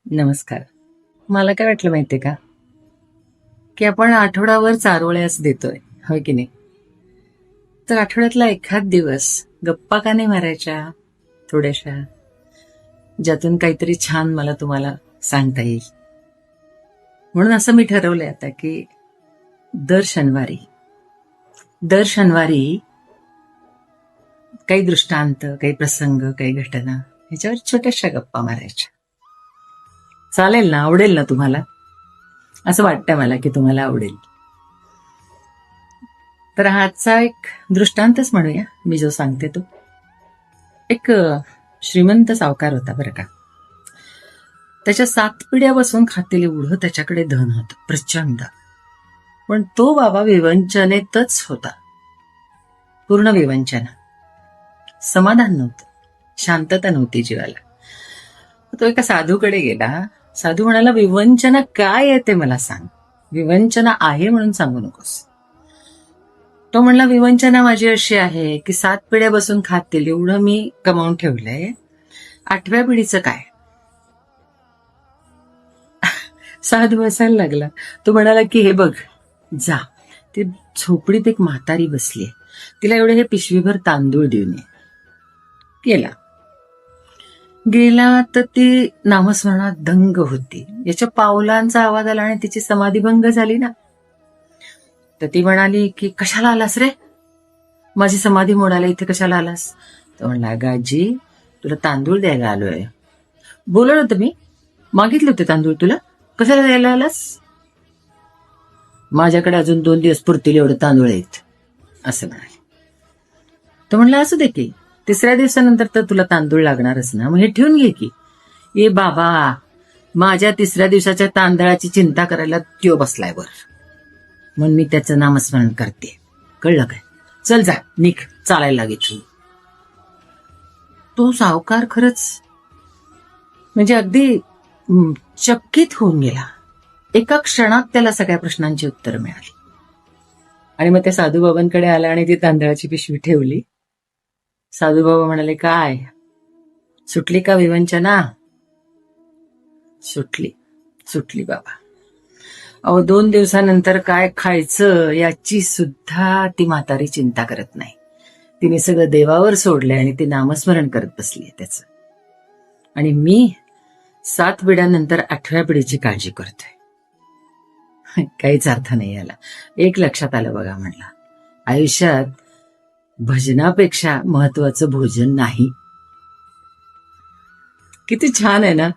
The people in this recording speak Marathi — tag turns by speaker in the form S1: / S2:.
S1: नमस्कार. मला काय वाटलं माहितीये का, की आपण आठवडाभर चारोळ्यास देतोय, होय की नाही? तर आठवड्यातला एखाद दिवस गप्पा का नाही मारायच्या थोड्याशा, ज्यातून काहीतरी छान मला तुम्हाला सांगता येईल. म्हणून असं मी ठरवलंय आता, की दर शनिवारी दर शनिवारी काही दृष्टांत, काही प्रसंग, काही घटना ह्याच्यावर छोट्याशा गप्पा मारायच्या. चालेल ना? आवडेल ना तुम्हाला? असं वाटतं मला की तुम्हाला आवडेल. तर आजचा एक दृष्टांतच म्हणूया, मी जो सांगते तो. एक श्रीमंत सावकार होता बरं का. त्याच्या 7 पिढ्या बसून खातील एवढं त्याच्याकडे धन होतं, प्रचंड. पण तो बाबा विवंचनेतच होता, पूर्ण विवंचना. समाधान नव्हतं, शांतता नव्हती जीवाला. तो एका साधूकडे गेला. साधू म्हणाला, विवंचना काय आहे ते मला सांग, विवंचना आहे म्हणून सांगू नकोस. तो म्हणला, विवंचना माझी अशी आहे की 7 पिढ्या बसून खातील एवढं मी कमावून ठेवलंय, 8व्या पिढीचं काय? साधू हसायला लागला. तो म्हणाला की हे बघ, जा ते झोपडीत एक म्हातारी बसलीये, तिला एवढे हे पिशवीभर तांदूळ देऊन ये. गेला तर ती नामस्मरणात दंग होती. याच्या पावलांचा आवाज आला आणि तिची समाधीभंग झाली ना. तर ती म्हणाली की कशाला आलास रे, माझी समाधी मोडायला इथे कशाला आलास? तो म्हणला, अगं आजी, तुला तांदूळ द्यायला आलोय. बोलत होतं मी, मागितले होते तांदूळ तुला, कशाला द्यायला आलास? माझ्याकडे अजून 2 दिवस पुरतील एवढे तांदूळ आहेत, असं म्हणाले. तो म्हणला, असू दे की, 3ऱ्या दिवसानंतर तर तुला तांदूळ लागणारच ना, मग हे ठेवून घे की. ए बाबा, माझ्या 3ऱ्या दिवसाच्या तांदळाची चिंता करायला त्यो बसलाय वर, म्हणून मी त्याचं नामस्मरण करते, कळलं काय? चल जा, निघ, चालायला लागितली. तो सावकार खरंच म्हणजे अगदी चकित होऊन गेला. एका क्षणात त्याला सगळ्या प्रश्नांची उत्तरं मिळाली. आणि मग त्या साधूबाबांकडे आला आणि ती तांदळाची पिशवी ठेवली. साधूबाबा म्हणाले, काय सुटली का विवंचना? सुटली, सुटली बाबा. अहो, 2 दिवसानंतर काय खायचं याची सुद्धा ती म्हातारी चिंता करत नाही. तिने सगळं देवावर सोडलंय आणि ती नामस्मरण करत बसलीये त्याचं. आणि मी 7 पिढ्यानंतर 8व्या पिढीची काळजी करतोय. काहीच अर्थ नाही याला. एक लक्षात आलं बघा, म्हणला, आयुष्यात भजनापेक्षा महत्वाचं भोजन नाही. किती छान आहे ना.